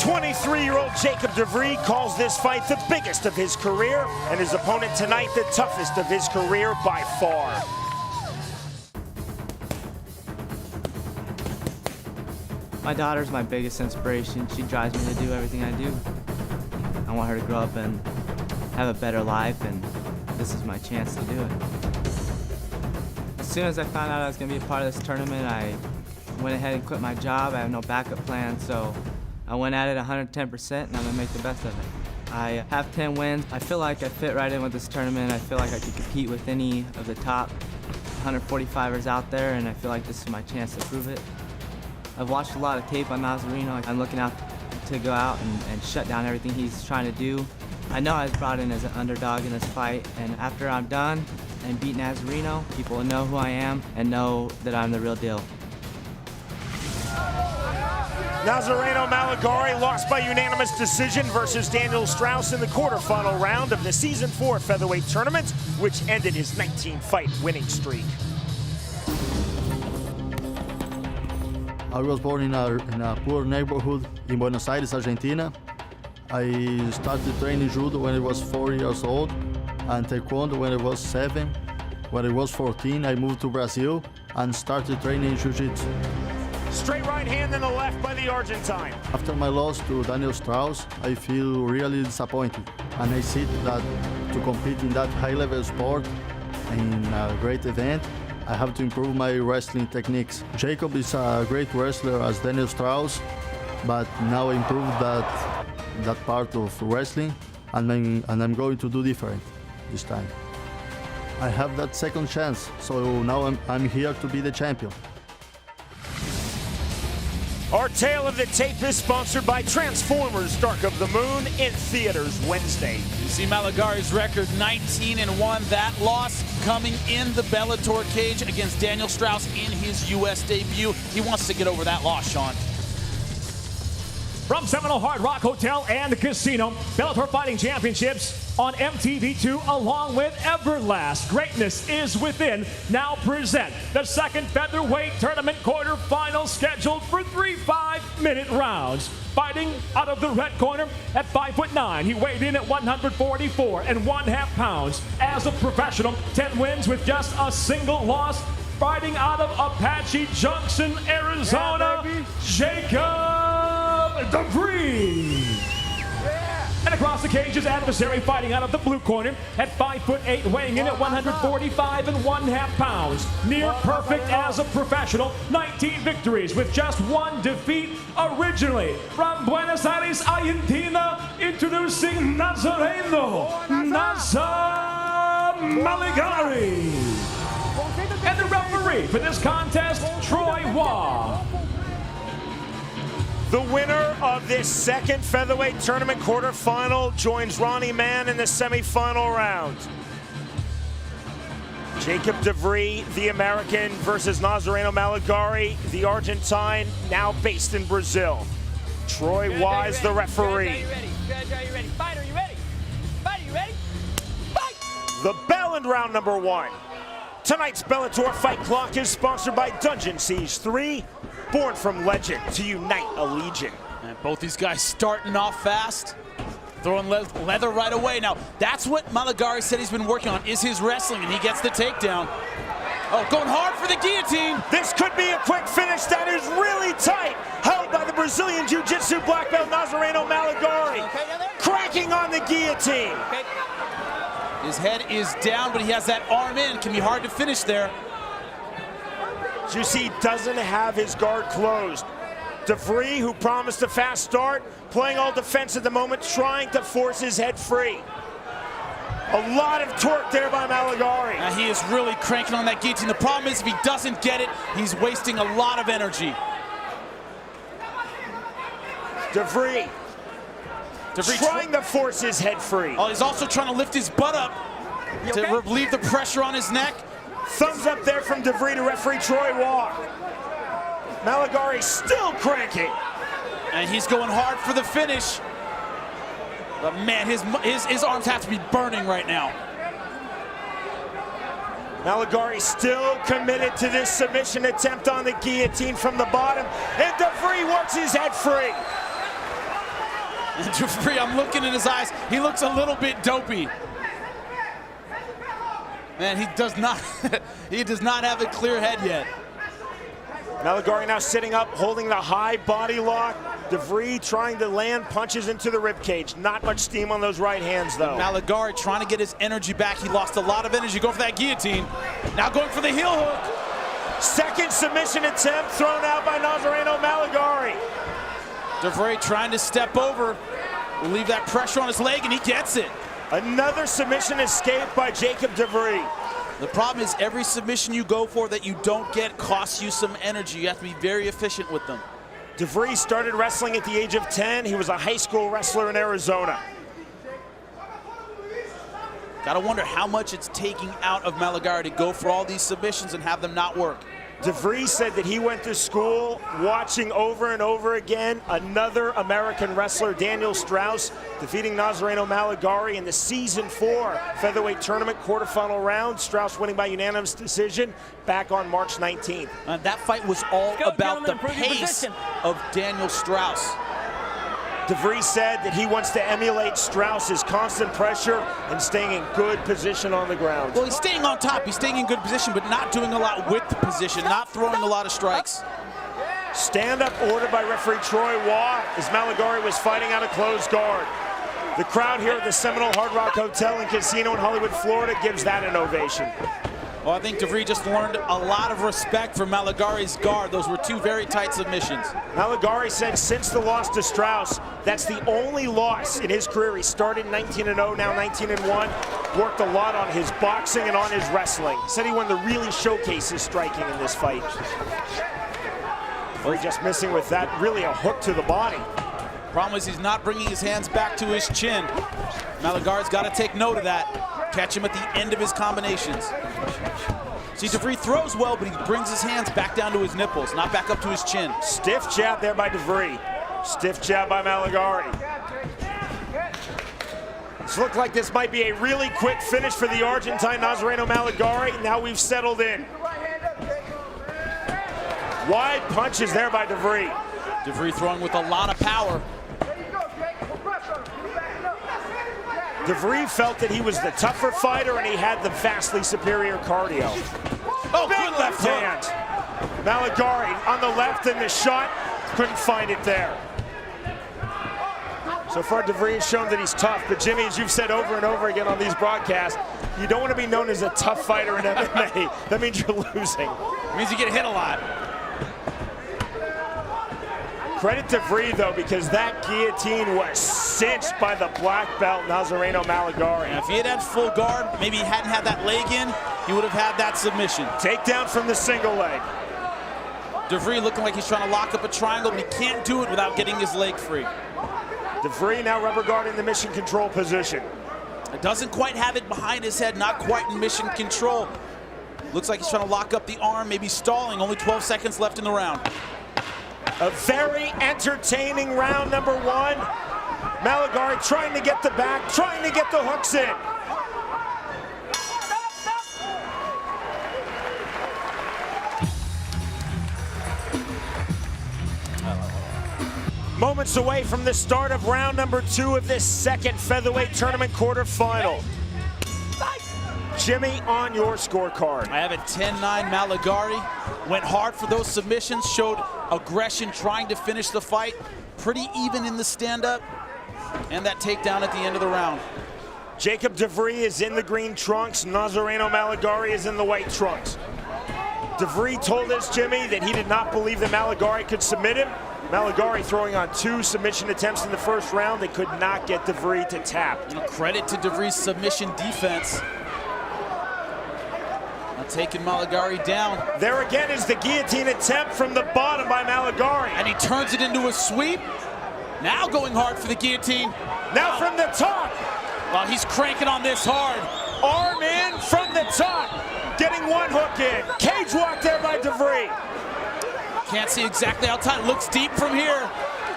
23-year-old Jacob DeVree calls this fight the biggest of his career, and his opponent tonight the toughest of his career by far. My daughter's my biggest inspiration. She drives me to do everything I do. I want her to grow up and have a better life, and this is my chance to do it. As soon as I found out I was going to be a part of this tournament, I went ahead and quit my job. I have no backup plan, so I went at it 110%, and I'm going to make the best of it. I have 10 wins. I feel like I fit right in with this tournament. I feel like I could compete with any of the top 145ers out there, and I feel like this is my chance to prove it. I've watched a lot of tape on Nazareno. I'm looking out to go out and shut down everything he's trying to do. I know I was brought in as an underdog in this fight, and after I'm done and beat Nazareno, people will know who I am and know that I'm the real deal. Nazareno Malegarie lost by unanimous decision versus Daniel Straus in the quarterfinal round of the Season 4 featherweight tournament, which ended his 19-fight winning streak. I was born in a poor neighborhood in Buenos Aires, Argentina. I started training judo when I was 4 years old and taekwondo when I was 7. When I was 14, I moved to Brazil and started training jiu-jitsu. Straight right hand and the left by the Argentine. After my loss to Daniel Straus, I feel really disappointed. And I see that to compete in that high-level sport in a great event, I have to improve my wrestling techniques. Jacob is a great wrestler as Daniel Straus, but now I improved that part of wrestling, and I'm going to do different this time. I have that second chance, so now I'm here to be the champion. Our tale of the tape is sponsored by Transformers Dark of the Moon in theaters Wednesday. You see Malegarie's record 19-1. That loss coming in the Bellator cage against Daniel Straus in his U.S. debut. He wants to get over that loss, Sean. From Seminole Hard Rock Hotel and Casino, Bellator Fighting Championships on MTV2 along with Everlast. Greatness is Within now present the second featherweight tournament quarterfinal scheduled for 3 5-minute rounds. Fighting out of the red corner at 5'9", he weighed in at 144 1/2 pounds. As a professional, 10 wins with just a single loss. Fighting out of Apache Junction, Arizona, Jacob DeVree. And across the cage, his adversary fighting out of the blue corner at 5'8", weighing in at 145 1/2 pounds. Near perfect as a professional, 19 victories with just 1 defeat. Originally from Buenos Aires, Argentina, introducing Nazareno Malegarie. And the referee for this contest, Troy Waugh. The winner of this second featherweight tournament quarterfinal joins Ronnie Mann in the semifinal round. Jacob DeVree, the American, versus Nazareno Malegarie, the Argentine, now based in Brazil. Troy Waugh is the referee. Are you ready? Fight, are you ready? Fight, are you ready? Fight! The bell in round number 1. Tonight's Bellator Fight Clock is sponsored by Dungeon Siege 3, born from legend to unite a legion. And both these guys starting off fast, throwing leather right away. Now, that's what Malegarie said he's been working on, is his wrestling, and he gets the takedown. Oh, going hard for the guillotine. This could be a quick finish that is really tight, held by the Brazilian Jiu-Jitsu black belt Nazareno Malegarie, cracking on the guillotine. His head is down, but he has that arm in. Can be hard to finish there. You see, doesn't have his guard closed. DeVree, who promised a fast start, playing all defense at the moment, trying to force his head free. A lot of torque there by Malegarie. Now he is really cranking on that guillotine. The problem is if he doesn't get it, he's wasting a lot of energy. DeVree trying to force his head free. Oh, he's also trying to lift his butt up to relieve the pressure on his neck. Thumbs up there from DeVree to referee Troy Waugh. Malegarie still cranking. And he's going hard for the finish. But man, his arms have to be burning right now. Malegarie still committed to this submission attempt on the guillotine from the bottom. And DeVree works his head free. DeVree, I'm looking in his eyes. He looks a little bit dopey. Man, he does not have a clear head yet. Malagari now sitting up, holding the high body lock. DeVree trying to land punches into the ribcage. Not much steam on those right hands, though. Malagari trying to get his energy back. He lost a lot of energy going for that guillotine. Now going for the heel hook. Second submission attempt thrown out by Nazareno Malagari. DeVree trying to step over. Will leave that pressure on his leg, and he gets it. Another submission escape by Jacob DeVree. The problem is every submission you go for that you don't get costs you some energy. You have to be very efficient with them. DeVree started wrestling at the age of 10. He was a high school wrestler in Arizona. Gotta wonder how much it's taking out of Malagari to go for all these submissions and have them not work. DeVree said that he went to school watching over and over again another American wrestler, Daniel Strauss, defeating Nazareno Malagari in the Season 4 featherweight tournament quarterfinal round. Strauss winning by unanimous decision back on March 19th. That fight was all about the pace of Daniel Strauss. DeVree said that he wants to emulate Strauss's constant pressure and staying in good position on the ground. Well, he's staying on top. He's staying in good position, but not doing a lot with the position, not throwing a lot of strikes. Stand-up ordered by referee Troy Waugh as Malagari was fighting out of closed guard. The crowd here at the Seminole Hard Rock Hotel and Casino in Hollywood, Florida gives that an ovation. Well, I think DeVree just learned a lot of respect for Malagari's guard. Those were two very tight submissions. Malagari said since the loss to Strauss, that's the only loss in his career. He started 19-0, now 19-1. Worked a lot on his boxing and on his wrestling. Said he wanted to really showcase his striking in this fight. DeVree just missing with that, really a hook to the body. Problem is he's not bringing his hands back to his chin. Malagari's got to take note of that. Catch him at the end of his combinations. See, DeVree throws well, but he brings his hands back down to his nipples, not back up to his chin. Stiff jab there by DeVree. Stiff jab by Malagari. This looked like this might be a really quick finish for the Argentine Nazareno Malagari. Now we've settled in. Wide punches there by DeVree. DeVree throwing with a lot of power. DeVree felt that he was the tougher fighter and he had the vastly superior cardio. Oh, big left hand. Malagari on the left and the shot, couldn't find it there. So far DeVree has shown that he's tough, but Jimmy, as you've said over and over again on these broadcasts, you don't want to be known as a tough fighter in MMA. That means you're losing. It means you get hit a lot. Credit to DeVree, though, because that guillotine was cinched by the black belt Nazareno Malagari. Now, if he had had full guard, maybe he hadn't had that leg in, he would have had that submission. Takedown from the single leg. DeVree looking like he's trying to lock up a triangle, but he can't do it without getting his leg free. DeVree now rubber guard in the mission control position. It doesn't quite have it behind his head, not quite in mission control. Looks like he's trying to lock up the arm, maybe stalling, only 12 seconds left in the round. A very entertaining round number one. Malagari trying to get the back, trying to get the hooks in. Moments away from the start of round number 2 of this second featherweight tournament quarterfinal. Jimmy, on your scorecard. I have it 10-9 Malagari. Went hard for those submissions, showed aggression trying to finish the fight. Pretty even in the stand-up. And that takedown at the end of the round. Jacob DeVree is in the green trunks. Nazareno Malagari is in the white trunks. DeVree told us, Jimmy, that he did not believe that Malagari could submit him. Malagari throwing on 2 submission attempts in the first round. They could not get DeVree to tap. Credit to DeVree's submission defense. Taking Malagari down. There again is the guillotine attempt from the bottom by Malagari. And he turns it into a sweep. Now going hard for the guillotine. Now from the top. Well, he's cranking on this hard. Arm in from the top. Getting one hook in. Cage walk there by DeVree. Can't see exactly how tight. Looks deep from here,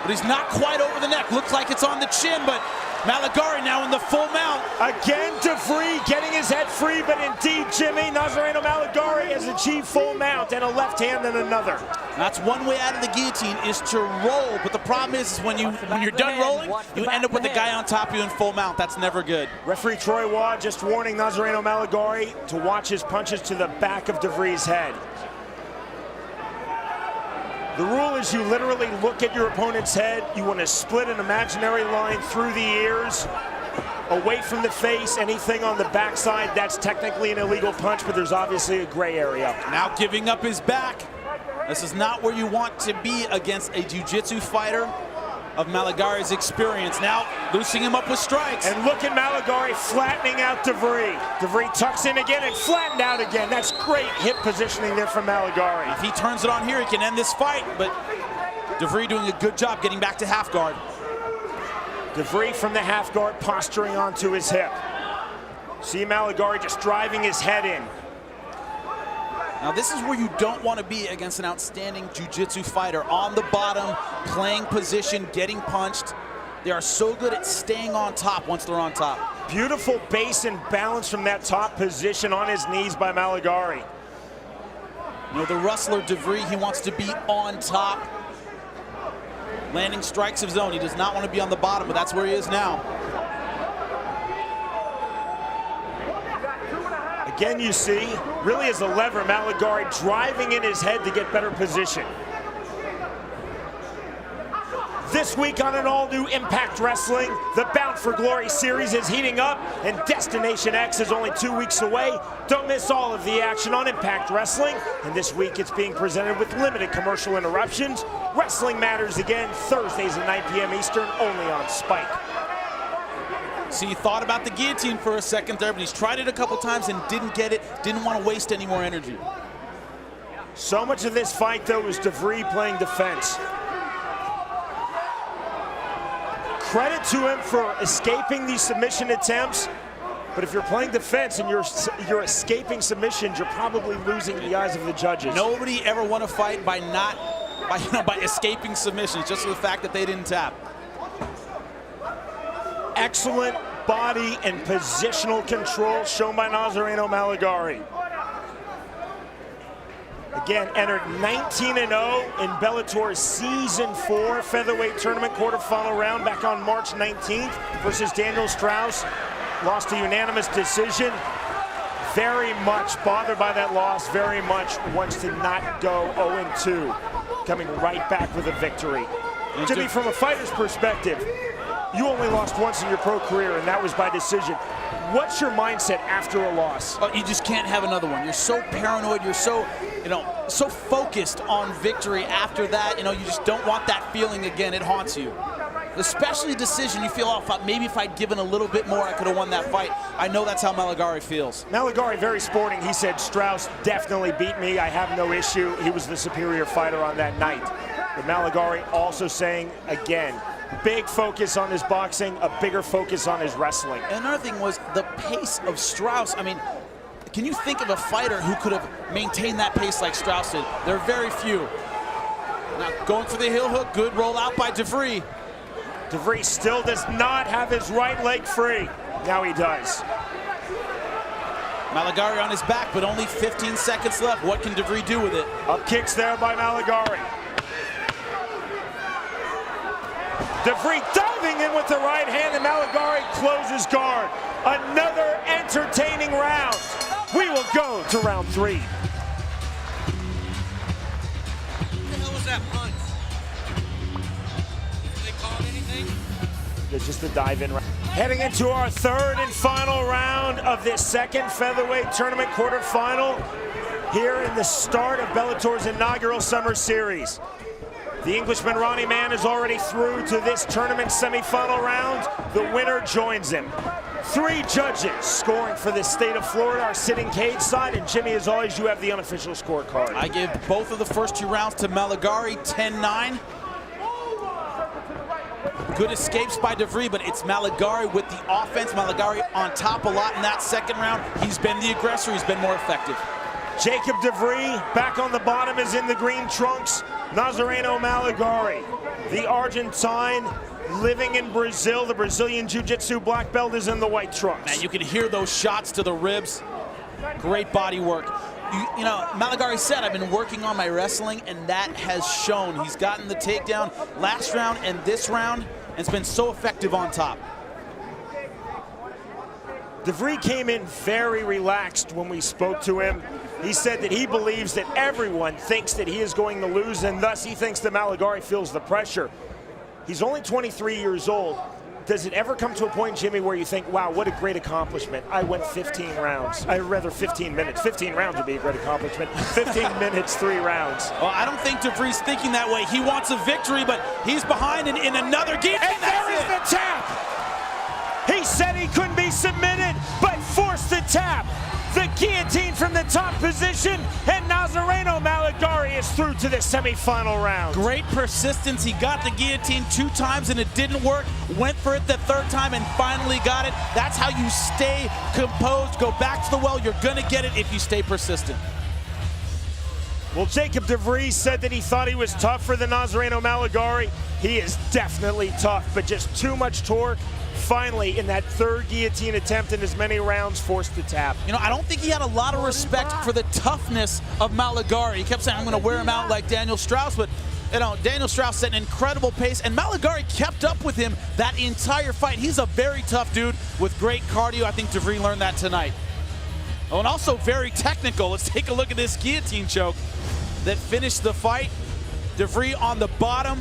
but he's not quite over the neck. Looks like it's on the chin, but Malagari now in the full mount. Again, DeVree getting his head free, but indeed, Jimmy, Nazareno Malagari has achieved full mount and a left hand and another. That's one way out of the guillotine, is to roll. But the problem is when you're done rolling, you end up with the guy on top of you in full mount. That's never good. Referee Troy Waugh just warning Nazareno Malagari to watch his punches to the back of DeVree's head. The rule is you literally look at your opponent's head. You want to split an imaginary line through the ears, away from the face. Anything on the backside, that's technically an illegal punch, but there's obviously a gray area. Now giving up his back. This is not where you want to be against a jiu-jitsu fighter of Malagari's experience. Now loosening him up with strikes. And look at Malagari flattening out DeVree. DeVree tucks in again and flattened out again. That's great hip positioning there from Malagari. If he turns it on here, he can end this fight, but DeVree doing a good job getting back to half guard. DeVree from the half guard posturing onto his hip. See Malagari just driving his head in. Now this is where you don't want to be against an outstanding jiu-jitsu fighter. On the bottom, playing position, getting punched. They are so good at staying on top once they're on top. Beautiful base and balance from that top position on his knees by Malagari. You know, the wrestler DeVree, he wants to be on top. Landing strikes of his own. He does not want to be on the bottom, but that's where he is now. Again, you see, really as a lever, Malagari driving in his head to get better position. This week on an all-new Impact Wrestling, the Bound for Glory series is heating up, and Destination X is only 2 weeks away. Don't miss all of the action on Impact Wrestling, and this week it's being presented with limited commercial interruptions. Wrestling Matters again, Thursdays at 9 p.m. Eastern, only on Spike. See, he thought about the guillotine for a second there, but he's tried it a couple times and didn't get it, didn't want to waste any more energy. So much of this fight, though, is DeVree playing defense. Credit to him for escaping these submission attempts, but if you're playing defense and you're escaping submissions, you're probably losing the eyes of the judges. Nobody ever won a fight by escaping submissions, just for the fact that they didn't tap. Excellent body and positional control shown by Nazareno Malagari. Again, entered 19-0 in Bellator's Season 4 featherweight tournament quarterfinal round back on March 19th versus Daniel Strauss. Lost a unanimous decision. Very much bothered by that loss, very much wants to not go 0-2. Coming right back with a victory. Jimmy, from a fighter's perspective, you only lost once in your pro career, and that was by decision. What's your mindset after a loss? You just can't have another one. You're so paranoid. You're so, so focused on victory after that. You just don't want that feeling again. It haunts you. Especially decision. You feel, oh, maybe if I'd given a little bit more, I could have won that fight. I know that's how Malagari feels. Malagari, very sporting. He said, Strauss definitely beat me. I have no issue. He was the superior fighter on that night. But Malagari also saying, again, big focus on his boxing, a bigger focus on his wrestling. And another thing was the pace of Strauss. I mean, can you think of a fighter who could have maintained that pace like Strauss did? There are very few. Now going for the heel hook, good roll out by DeVree. DeVree still does not have his right leg free. Now he does. Malagari on his back, but only 15 seconds left. What can DeVree do with it? Up kicks there by Malagari. DeVree diving in with the right hand, and Malagari closes guard. Another entertaining round. We will go to round 3. What the hell was that punch? Did they call it anything? It's just a dive-in round. Heading into our third and final round of this second featherweight tournament quarterfinal here in the start of Bellator's inaugural summer series. The Englishman Ronnie Mann is already through to this tournament semifinal round. The winner joins him. 3 judges scoring for the state of Florida are sitting cage side, and Jimmy, as always, you have the unofficial scorecard. I give both of the first 2 rounds to Malagari, 10-9. Good escapes by DeVree, but it's Malagari with the offense. Malagari on top a lot in that second round. He's been the aggressor, he's been more effective. Jacob DeVree back on the bottom is in the green trunks. Nazareno Malagari, the Argentine living in Brazil, the Brazilian Jiu-Jitsu black belt, is in the white trunks. Man, you can hear those shots to the ribs. Great body work. You know, Malegari said, I've been working on my wrestling, and that has shown. He's gotten the takedown last round and this round, and it's been so effective on top. DeVree came in very relaxed when we spoke to him. He said that he believes that everyone thinks that he is going to lose, and thus he thinks that Malegari feels the pressure. He's only 23 years old. Does it ever come to a point, Jimmy, where you think, wow, what a great accomplishment. I went 15 rounds. I'd rather 15 minutes. 15 rounds would be a great accomplishment. 15 minutes, 3 rounds. Well, I don't think DeVree's thinking that way. He wants a victory, but he's behind in another guillotine. And there is the tap. He said he couldn't be submitted, but forced the tap. The guillotine from the top position, and Nazareno Malegari is through to the semifinal round. Great persistence. He got the guillotine 2 times and it didn't work. Went for it the 3rd time and finally got it. That's how you stay composed. Go back to the well. You're going to get it if you stay persistent. Well, Jacob DeVree said that he thought he was tough for the Nazareno Malegari. He is definitely tough, but just too much torque. Finally, in that 3rd guillotine attempt in as many rounds, forced the tap. You know, I don't think he had a lot of respect for the toughness of Malegari. He kept saying, I'm going to wear him out like Daniel Strauss, but you know, Daniel Strauss set an incredible pace, and Malegari kept up with him that entire fight. He's a very tough dude with great cardio. I think DeVree learned that tonight. Oh, and also very technical. Let's take a look at this guillotine choke that finished the fight. DeVree on the bottom,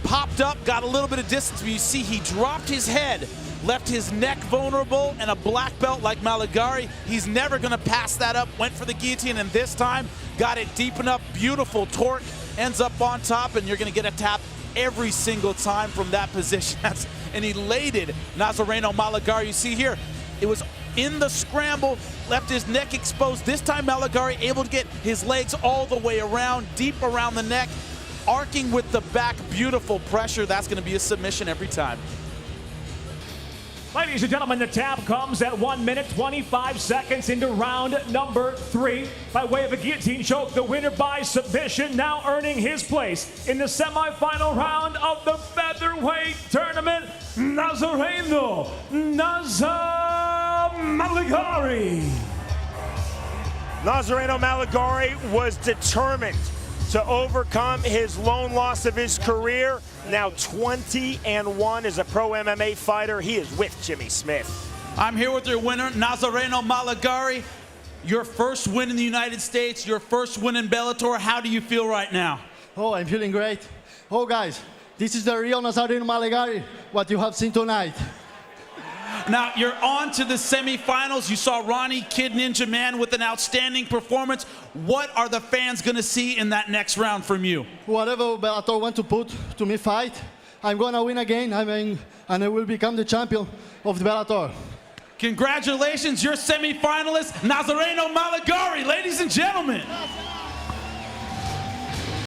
popped up, got a little bit of distance, but you see he dropped his head, left his neck vulnerable, and a black belt like Malegari. He's never gonna pass that up, went for the guillotine, and this time got it deep enough, beautiful torque, ends up on top, and you're gonna get a tap every single time from that position. That's an elated Nazareno Malegari. You see here, it was in the scramble, left his neck exposed. This time Malegari able to get his legs all the way around, deep around the neck, arcing with the back, beautiful pressure. That's going to be a submission every time. Ladies and gentlemen, the tap comes at 1 minute, 25 seconds into round number 3. By way of a guillotine choke, the winner by submission, now earning his place in the semifinal round of the featherweight tournament, Nazareno Malegari. Nazareno Malegari was determined to overcome his lone loss of his career. Now 20-1 as a pro MMA fighter. He is with Jimmy Smith. I'm here with your winner, Nazareno Malegari. Your first win in the United States, your first win in Bellator. How do you feel right now? Oh, I'm feeling great. Oh, guys, this is the real Nazareno Malegari, what you have seen tonight. Now, you're on to the semifinals. You saw Ronnie Kid Ninja Man with an outstanding performance. What are the fans going to see in that next round from you? Whatever Bellator want to put to me fight, I'm going to win again. And I will become the champion of the Bellator. Congratulations, you're semifinalist, Nazareno Malegari, ladies and gentlemen.